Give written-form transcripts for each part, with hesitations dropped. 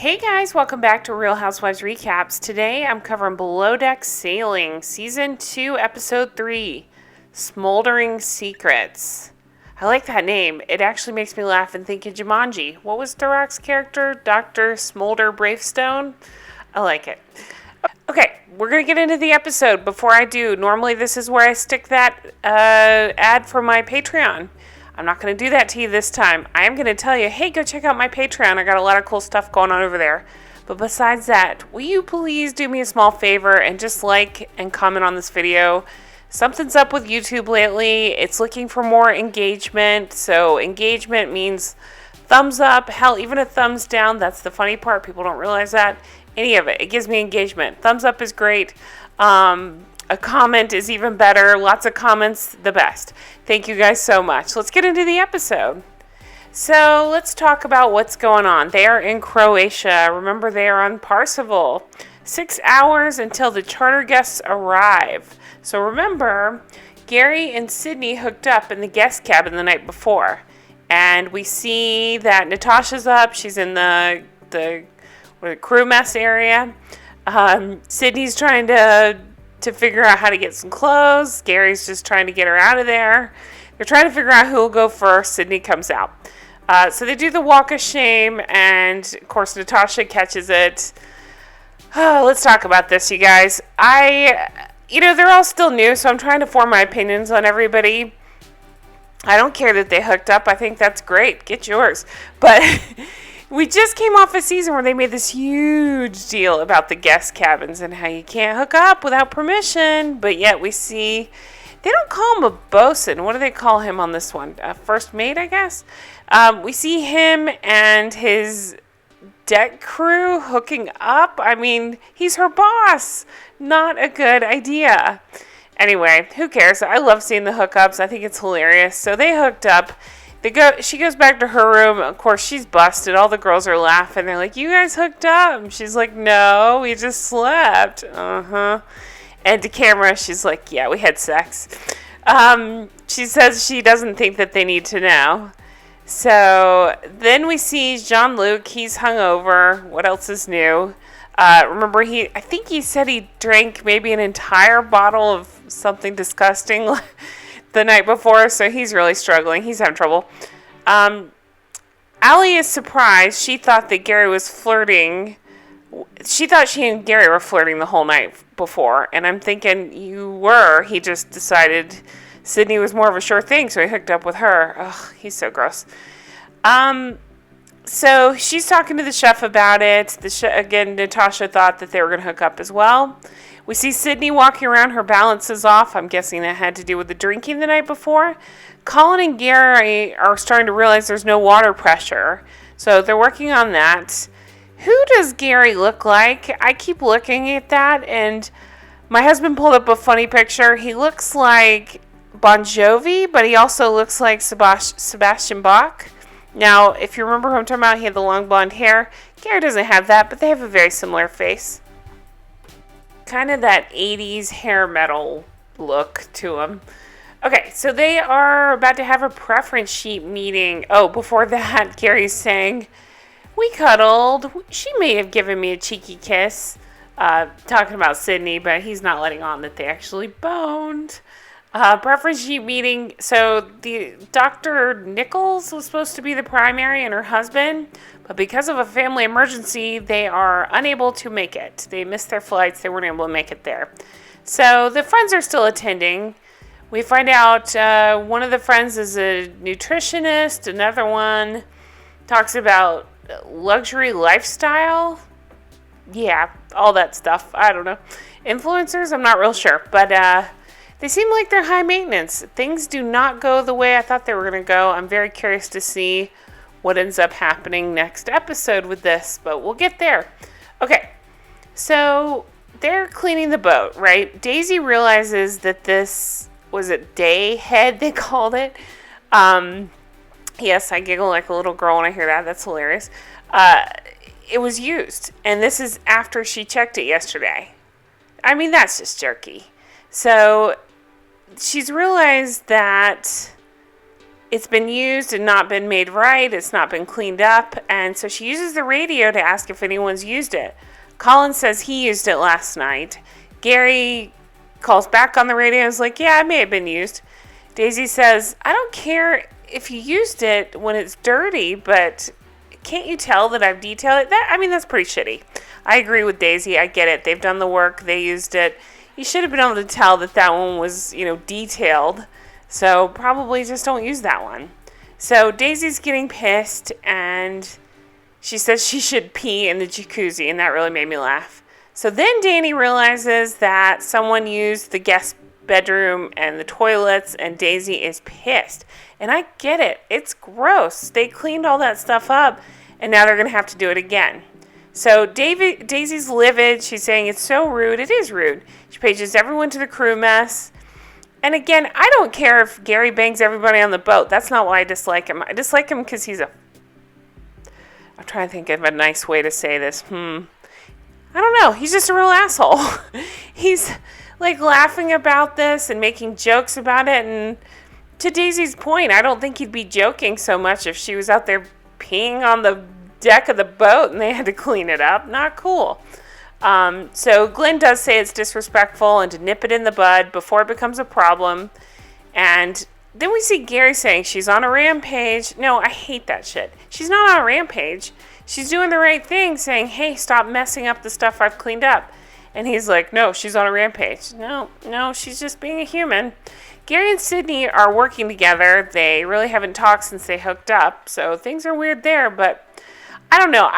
Hey guys, welcome back to Real Housewives Recaps. Today I'm covering Below Deck Sailing, Season 2, Episode 3, Smoldering Secrets. I like that name. It actually makes me laugh and think of Jumanji. What was Dorac's character? Dr. Smolder Bravestone? I like it. Okay, we're going to get into the episode. Before I do, normally this is where I stick that ad for my Patreon. I'm not going to do that to you this time. I am going to tell you, hey, go check out my Patreon. I got a lot of cool stuff going on over there. But besides that, will you please do me a small favor and just like and comment on this video? Something's up with YouTube lately. It's looking for more engagement. So engagement means thumbs up, hell, even a thumbs down. That's the funny part. People don't realize that. Any of it. It gives me engagement. Thumbs up is great. A comment is even better. Lots of comments, the best. Thank you guys so much. Let's get into the episode. So let's talk about what's going on. They are in Croatia. Remember, they are on Parsifal. 6 hours until the charter guests arrive. So remember, Gary and Sydney hooked up in the guest cabin the night before. And we see that Natasha's up. She's in the crew mess area. Sydney's trying to figure out how to get some clothes. Gary's just trying to get her out of there. They're trying to figure out who will go first. Sydney comes out. So they do the walk of shame, and of course Natasha catches it. Oh, let's talk about this, you guys. They're all still new, so I'm trying to form my opinions on everybody. I don't care that they hooked up. I think that's great. Get yours. But we just came off a season where they made this huge deal about the guest cabins and how you can't hook up without permission. But yet we see, they don't call him a bosun. What do they call him on this one? A first mate, I guess. We see him and his deck crew hooking up. I mean, he's her boss. Not a good idea. Anyway, who cares? I love seeing the hookups. I think it's hilarious. So they hooked up. She goes back to her room. Of course, she's busted. All the girls are laughing. They're like, you guys hooked up. And she's like, no, we just slept. Uh-huh. And to camera, she's like, yeah, we had sex. She says she doesn't think that they need to know. So then we see Jean-Luc. He's hungover. What else is new? Remember, I think he said he drank maybe an entire bottle of something disgusting the night before, so he's really struggling. He's having trouble. Alli is surprised. She thought that Gary was flirting. She thought she and Gary were flirting the whole night before, and I'm thinking, you were. He just decided Sydney was more of a sure thing, so he hooked up with her. Ugh, he's so gross. So she's talking to the chef about it. Again, Natasha thought that they were going to hook up as well. We see Sydney walking around. Her balance is off. I'm guessing that had to do with the drinking the night before. Colin and Gary are starting to realize there's no water pressure. So they're working on that. Who does Gary look like? I keep looking at that, and my husband pulled up a funny picture. He looks like Bon Jovi, but he also looks like Sebastian Bach. Now, if you remember who I'm talking about, he had the long blonde hair. Gary doesn't have that, but they have a very similar face. Kind of that 80s hair metal look to him. Okay, so they are about to have a preference sheet meeting. Oh, before that, Gary's saying, we cuddled. She may have given me a cheeky kiss. Talking about Sydney, but he's not letting on that they actually boned. Preference sheet meeting. So the Dr. Nichols was supposed to be the primary and her husband, but because of a family emergency, they are unable to make it. They missed their flights. They weren't able to make it there. So the friends are still attending. We find out one of the friends is a nutritionist. Another one talks about luxury lifestyle. Yeah, all that stuff. I don't know. Influencers? I'm not real sure, but they seem like they're high maintenance. Things do not go the way I thought they were going to go. I'm very curious to see what ends up happening next episode with this, but we'll get there. Okay, so they're cleaning the boat, right? Daisy realizes that this was a day head, they called it. Yes, I giggle like a little girl when I hear that. That's hilarious. It was used, and this is after she checked it yesterday. I mean, that's just jerky. So she's realized that it's been used and not been made right. It's not been cleaned up. And so she uses the radio to ask if anyone's used it. Colin says he used it last night. Gary calls back on the radio and is like, yeah, it may have been used. Daisy says, I don't care if you used it when it's dirty, but can't you tell that I've detailed it? That's pretty shitty. I agree with Daisy. I get it. They've done the work. They used it. You should have been able to tell that one was, detailed. So probably just don't use that one. So Daisy's getting pissed, and she says she should pee in the jacuzzi, and that really made me laugh. So then Dani realizes that someone used the guest bedroom and the toilets, and Daisy is pissed. And I get it. It's gross. They cleaned all that stuff up, and now they're going to have to do it again. So Daisy's livid. She's saying it's so rude. It is rude. She pages everyone to the crew mess. And again, I don't care if Gary bangs everybody on the boat. That's not why I dislike him. I dislike him because I'm trying to think of a nice way to say this. I don't know. He's just a real asshole. He's like laughing about this and making jokes about it. And to Daisy's point, I don't think he'd be joking so much if she was out there peeing on the deck of the boat and they had to clean it up. Not cool. So Glenn does say it's disrespectful and to nip it in the bud before it becomes a problem. And then we see Gary saying she's on a rampage. No, I hate that shit. She's not on a rampage. She's doing the right thing, saying, hey, stop messing up the stuff I've cleaned up. And he's like, no, she's on a rampage. No, she's just being a human. Gary and Sydney are working together. They really haven't talked since they hooked up. So things are weird there, but I don't know.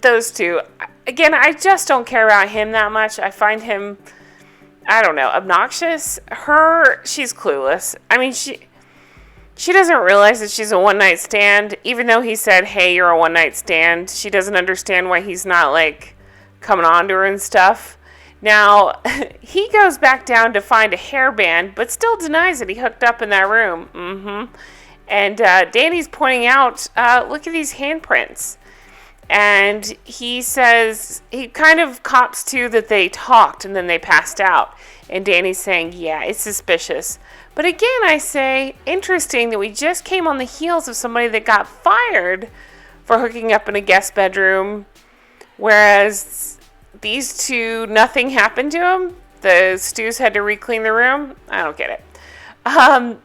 Those two, again, I just don't care about him that much. I find him, I don't know, obnoxious. She's clueless. She doesn't realize that she's a one-night stand. Even though he said, hey, you're a one-night stand, she doesn't understand why he's not, coming on to her and stuff. Now, he goes back down to find a hairband, but still denies that he hooked up in that room. And Dani's pointing out, look at these handprints. And he says, he kind of cops to that they talked and then they passed out. And Dani's saying, yeah, it's suspicious. But again, I say, interesting that we just came on the heels of somebody that got fired for hooking up in a guest bedroom, whereas these two, nothing happened to them. The Stews had to re-clean the room. I don't get it.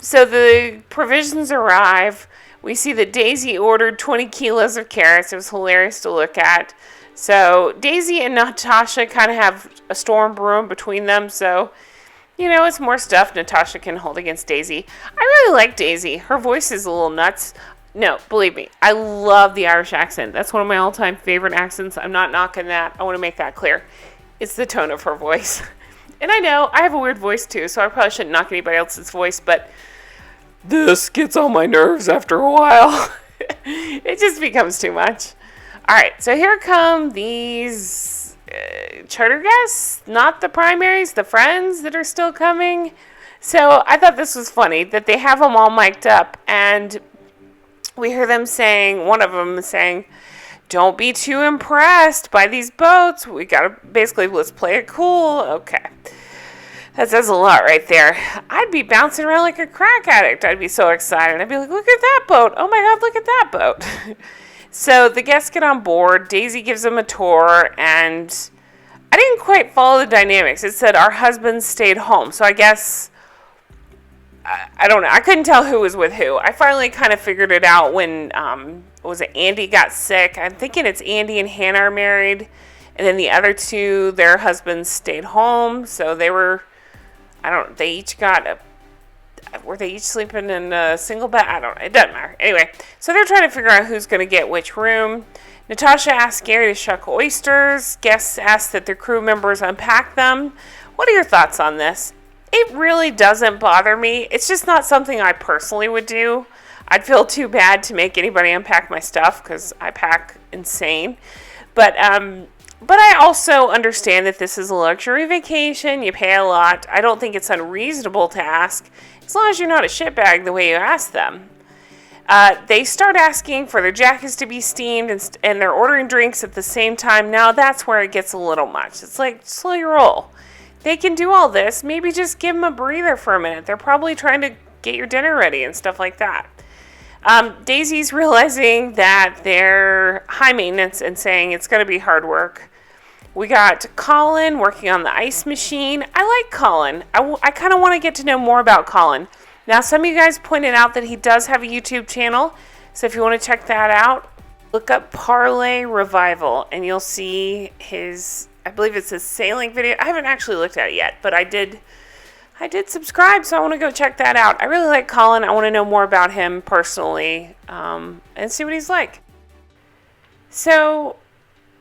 So the provisions arrive. We see that Daisy ordered 20 kilos of carrots. It was hilarious to look at. So Daisy and Natasha kind of have a storm brewing between them. So, it's more stuff Natasha can hold against Daisy. I really like Daisy. Her voice is a little nuts. No, believe me, I love the Irish accent. That's one of my all-time favorite accents. I'm not knocking that. I want to make that clear. It's the tone of her voice. And I know, I have a weird voice too, so I probably shouldn't knock anybody else's voice, but this gets on my nerves after a while. It just becomes too much. All right, so here come these charter guests, not the primaries, the friends that are still coming. So I thought this was funny that they have them all mic'd up, and we hear them saying, one of them is saying, don't be too impressed by these boats. We got to basically, let's play it cool. Okay. That says a lot right there. I'd be bouncing around like a crack addict. I'd be so excited. I'd be like, look at that boat. Oh my God, look at that boat. So the guests get on board. Daisy gives them a tour, and I didn't quite follow the dynamics. It said our husbands stayed home. So I guess, I don't know. I couldn't tell who was with who. I finally kind of figured it out when, Andy got sick. I'm thinking it's Andy and Hannah are married. And then the other two, their husbands stayed home. So they were, they each got were they each sleeping in a single bed? I don't know. It doesn't matter. Anyway, so they're trying to figure out who's going to get which room. Natasha asks Gary to shuck oysters. Guests ask that their crew members unpack them. What are your thoughts on this? It really doesn't bother me. It's just not something I personally would do. I'd feel too bad to make anybody unpack my stuff because I pack insane. But I also understand that this is a luxury vacation. You pay a lot. I don't think it's unreasonable to ask, as long as you're not a shitbag the way you ask them. They start asking for their jackets to be steamed, and they're ordering drinks at the same time. Now that's where it gets a little much. It's like, slow your roll. They can do all this. Maybe just give them a breather for a minute. They're probably trying to get your dinner ready and stuff like that. Daisy's realizing that they're high maintenance and saying it's going to be hard work. We got Colin working on the ice machine. I like Colin. I kind of want to get to know more about Colin. Now, some of you guys pointed out that he does have a YouTube channel. So if you want to check that out, look up Parlay Revival and you'll see his, I believe it's his sailing video. I haven't actually looked at it yet, but I did subscribe, so I want to go check that out. I really like Colin. I want to know more about him personally and see what he's like. So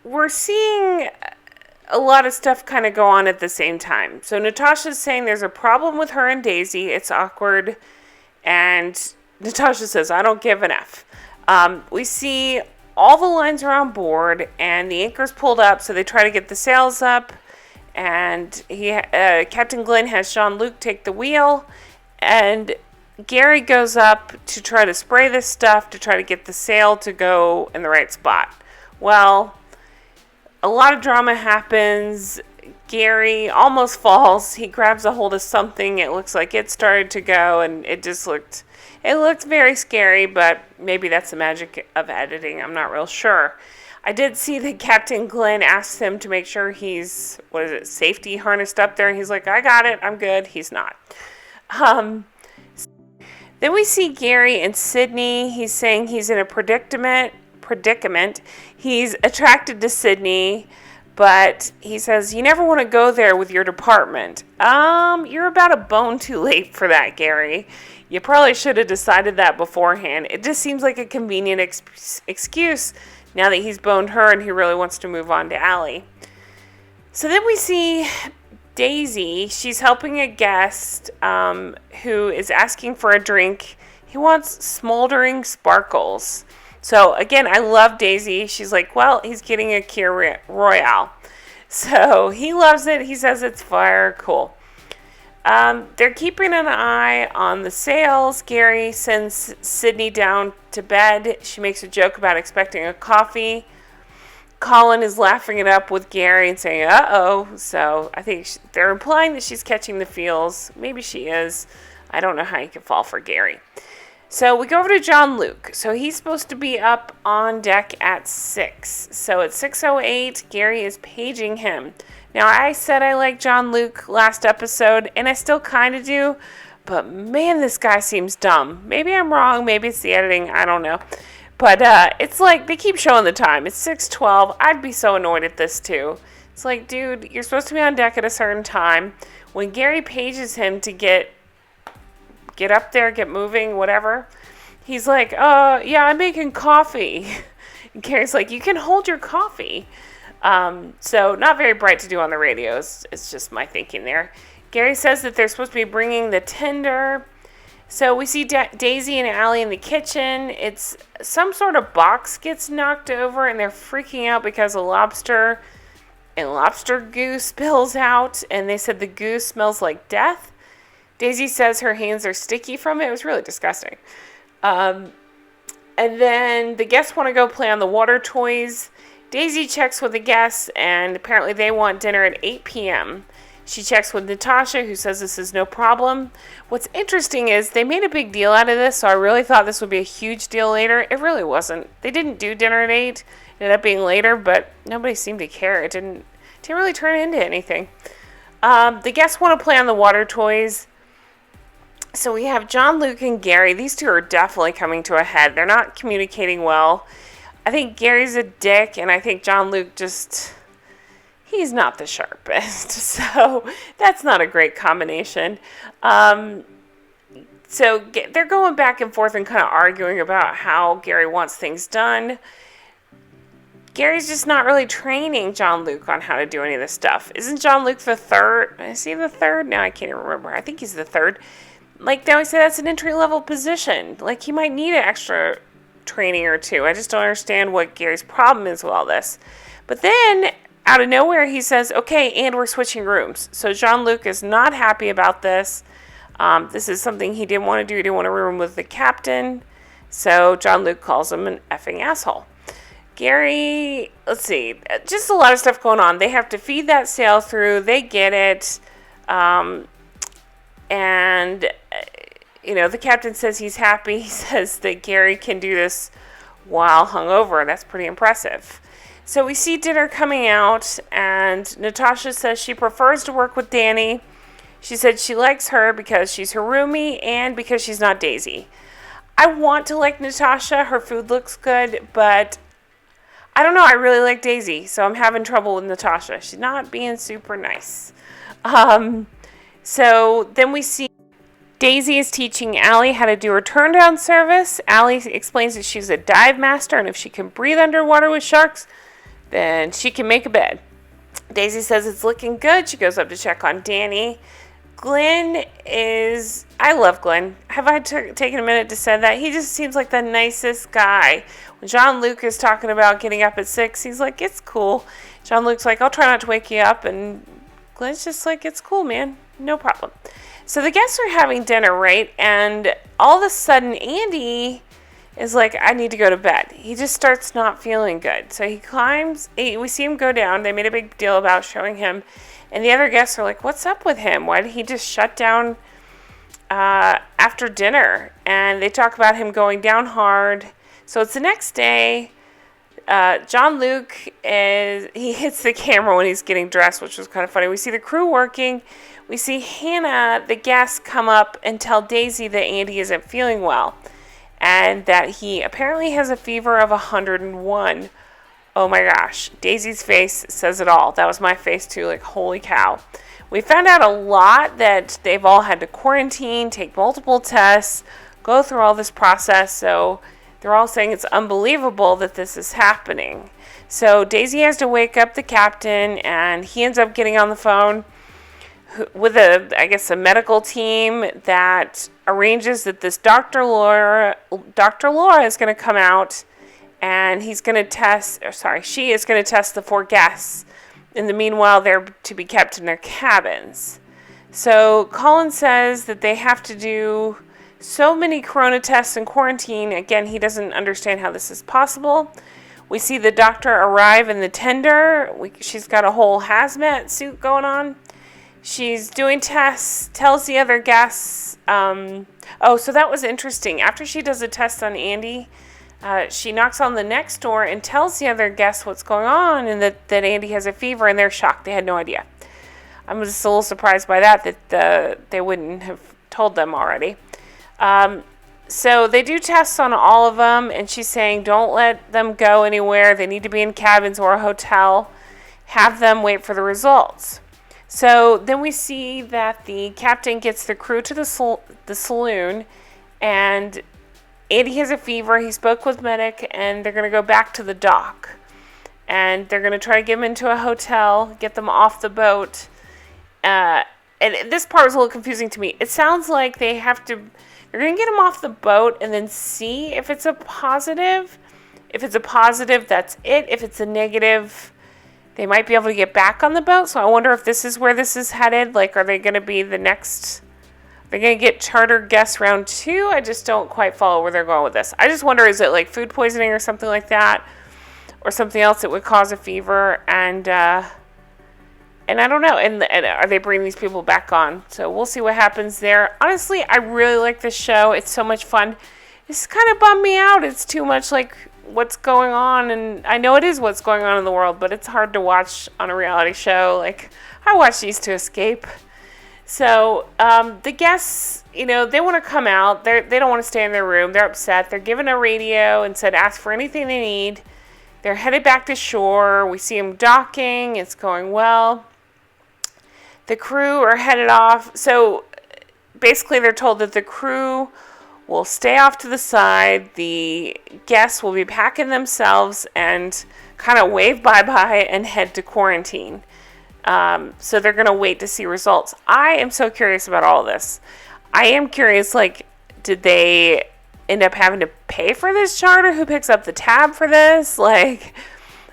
we're seeing a lot of stuff kind of go on at the same time. So Natasha's saying there's a problem with her and Daisy. It's awkward. And Natasha says, I don't give an F. We see all the lines are on board and the anchor's pulled up, so they try to get the sails up. And Captain Glenn has Jean-Luc take the wheel, and Gary goes up to try to spray this stuff to try to get the sail to go in the right spot. Well, a lot of drama happens. Gary almost falls. He grabs a hold of something. It looks like it started to go, and it looked very scary, but maybe that's the magic of editing. I'm not real sure. I did see that Captain Glenn asked him to make sure he's, safety harnessed up there. And he's like, I got it. I'm good. He's not. Then we see Gary and Sydney. He's saying he's in a predicament. He's attracted to Sydney, but he says, you never want to go there with your department. You're about a bone too late for that, Gary. You probably should have decided that beforehand. It just seems like a convenient excuse now that he's boned her and he really wants to move on to Alli. So then we see Daisy. She's helping a guest who is asking for a drink. He wants smoldering sparkles. So again, I love Daisy. She's like, well, he's getting a Kir Royale. So he loves it. He says it's fire. Cool. They're keeping an eye on the sails. Gary sends Sydney down to bed. She makes a joke about expecting a coffee. Colin is laughing it up with Gary and saying, uh-oh. So I think they're implying that she's catching the feels. Maybe she is. I don't know how you can fall for Gary. So we go over to Jean-Luc. So he's supposed to be up on deck at 6. So at 6:08, Gary is paging him. Now, I said I like Jean-Luc last episode, and I still kind of do, but man, this guy seems dumb. Maybe I'm wrong. Maybe it's the editing. I don't know. But it's like they keep showing the time. It's 6:12. I'd be so annoyed at this, too. It's like, dude, you're supposed to be on deck at a certain time. When Gary pages him to get up there, get moving, whatever, he's like, yeah, I'm making coffee. And Gary's like, you can hold your coffee. So not very bright to do on the radios. It's just my thinking there. Gary says that they're supposed to be bringing the tender. So we see Daisy and Alli in the kitchen. It's some sort of box gets knocked over and they're freaking out because a lobster goo spills out. And they said the goo smells like death. Daisy says her hands are sticky from it. It was really disgusting. And then the guests want to go play on the water toys. Daisy checks with the guests, and apparently they want dinner at 8 p.m. She checks with Natasha, who says this is no problem. What's interesting is they made a big deal out of this, so I really thought this would be a huge deal later. It really wasn't. They didn't do dinner at 8. It ended up being later, but nobody seemed to care. It didn't really turn into anything. The guests want to play on the water toys. So we have Jean-Luc and Gary. These two are definitely coming to a head. They're not communicating well. I think Gary's a dick, and I think Jean-Luc he's not the sharpest. So that's not a great combination. So they're going back and forth and kind of arguing about how Gary wants things done. Gary's just not really training Jean-Luc on how to do any of this stuff. Isn't Jean-Luc the third? Is he the third? Now I can't even remember. I think he's the third. Like, they always say that's an entry-level position. Like, he might need an extra training or two. I just don't understand what Gary's problem is with all this. But then, out of nowhere, he says, okay, and we're switching rooms. So Jean-Luc is not happy about this. This is something he didn't want to do. He didn't want to room with the captain. So Jean-Luc calls him an effing asshole. Gary, let's see, just a lot of stuff going on. They have to feed that sail through. They get it. And the captain says he's happy. He says that Gary can do this while hungover. That's pretty impressive. So we see dinner coming out, and Natasha says she prefers to work with Dani. She said she likes her because she's her roomie and because she's not Daisy. I want to like Natasha. Her food looks good, but I don't know. I really like Daisy, so I'm having trouble with Natasha. She's not being super nice. So then we see Daisy is teaching Alli how to do her turn-down service. Alli explains that she's a dive master, and if she can breathe underwater with sharks, then she can make a bed. Daisy says it's looking good. She goes up to check on Dani. I love Glenn. Have I taken a minute to say that? He just seems like the nicest guy. When Jean-Luc is talking about getting up at 6, he's like, it's cool. Jean-Luc's like, I'll try not to wake you up. And Glenn's just like, it's cool, man. No problem. So the guests are having dinner, right? And all of a sudden, Andy is like, I need to go to bed. He just starts not feeling good. So he climbs. We see him go down. They made a big deal about showing him. And the other guests are like, what's up with him? Why did he just shut down after dinner? And they talk about him going down hard. So it's the next day. Jean-Luc he hits the camera when he's getting dressed, which was kind of funny. We see the crew working. We see Hannah, the guest, come up and tell Daisy that Andy isn't feeling well and that he apparently has a fever of 101. Oh my gosh. Daisy's face says it all. That was my face too, like, holy cow. We found out a lot that they've all had to quarantine, take multiple tests, go through all this process. So they're all saying it's unbelievable that this is happening. So Daisy has to wake up the captain, and he ends up getting on the phone with a medical team that arranges that this Dr. Laura is going to come out, and she is going to test the 4 guests. In the meanwhile, they're to be kept in their cabins. So Colin says that they have to do so many corona tests and quarantine. Again, he doesn't understand how this is possible. We see the doctor arrive in the tender. She's got a whole hazmat suit going on. She's doing tests, tells the other guests. So that was interesting. After she does a test on Andy, she knocks on the next door and tells the other guests what's going on and that Andy has a fever, and they're shocked. They had no idea. I'm just a little surprised by that they wouldn't have told them already. So they do tests on all of them, and she's saying don't let them go anywhere. They need to be in cabins or a hotel. Have them wait for the results. So then we see that the captain gets the crew to the saloon, and Andy has a fever. He spoke with medic, and they're going to go back to the dock. And they're going to try to get him into a hotel, get them off the boat. And this part was a little confusing to me. It sounds like they're going to get him off the boat and then see if it's a positive. If it's a positive, that's it. If it's a negative, they might be able to get back on the boat. So I wonder if this is where this is headed. Like, are they going to be they're going to get charter guests round 2? I just don't quite follow where they're going with this. I just wonder, is it like food poisoning or something like that? Or something else that would cause a fever? And I don't know. And are they bringing these people back on? So we'll see what happens there. Honestly, I really like this show. It's so much fun. It's kind of bummed me out. It's too much like what's going on. And I know it is what's going on in the world, but it's hard to watch on a reality show. Like, I watch these to escape. So the guests, they want to come out. They don't want to stay in their room. They're upset. They're given a radio and said ask for anything they need. They're headed back to shore. We see them docking. It's going well. The crew are headed off. So basically they're told that the crew will stay off to the side. The guests will be packing themselves and kind of wave bye-bye and head to quarantine. So they're going to wait to see results. I am so curious about all of this. I am curious, like, did they end up having to pay for this charter? Who picks up the tab for this? Like,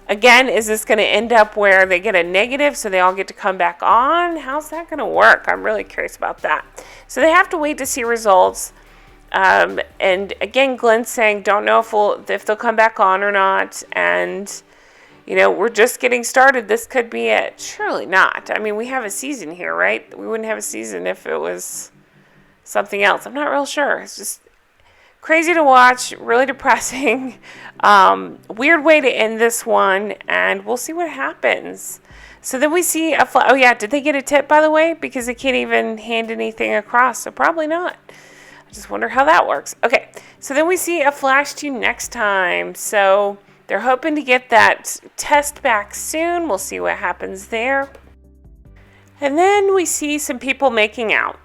again, is this going to end up where they get a negative so they all get to come back on? How's that going to work? I'm really curious about that. So they have to wait to see results. And again, Glenn's saying, don't know if they'll come back on or not. And, we're just getting started. This could be it. Surely not. I mean, we have a season here, right? We wouldn't have a season if it was something else. I'm not real sure. It's just crazy to watch, really depressing. Weird way to end this one, and we'll see what happens. So then we see oh yeah, did they get a tip, by the way? Because they can't even hand anything across, so probably not. I just wonder how that works. Okay, so then we see a flash to next time. So they're hoping to get that test back soon. We'll see what happens there. And then we see some people making out.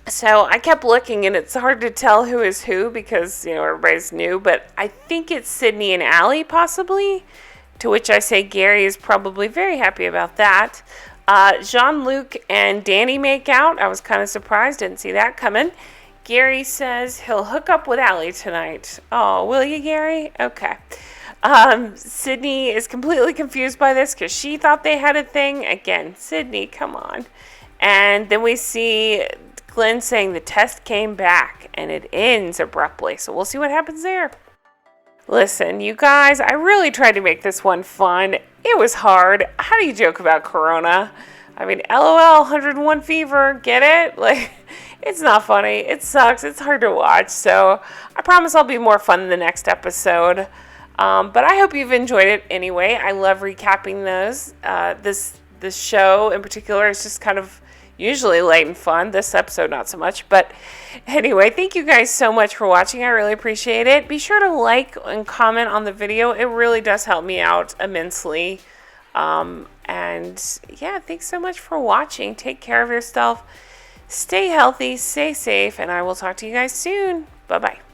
So I kept looking, and it's hard to tell who is who because, you know, everybody's new. But I think it's Sydney and Alli, possibly. To which I say Gary is probably very happy about that. Jean-Luc and Dani make out. I was kind of surprised. Didn't see that coming. Gary says he'll hook up with Alli tonight. Oh, will you, Gary? Okay. Sydney is completely confused by this because she thought they had a thing. Again, Sydney, come on. And then we see Glenn saying the test came back, and it ends abruptly. So we'll see what happens there. Listen, you guys, I really tried to make this one fun. It was hard. How do you joke about Corona? I mean, LOL, 101 fever, get it? Like, it's not funny. It sucks. It's hard to watch. So I promise I'll be more fun in the next episode. But I hope you've enjoyed it anyway. I love recapping those. This show in particular is just kind of usually light and fun. This episode, not so much. But anyway, thank you guys so much for watching. I really appreciate it. Be sure to like and comment on the video. It really does help me out immensely. And yeah, thanks so much for watching. Take care of yourself. Stay healthy, stay safe, and I will talk to you guys soon. Bye-bye.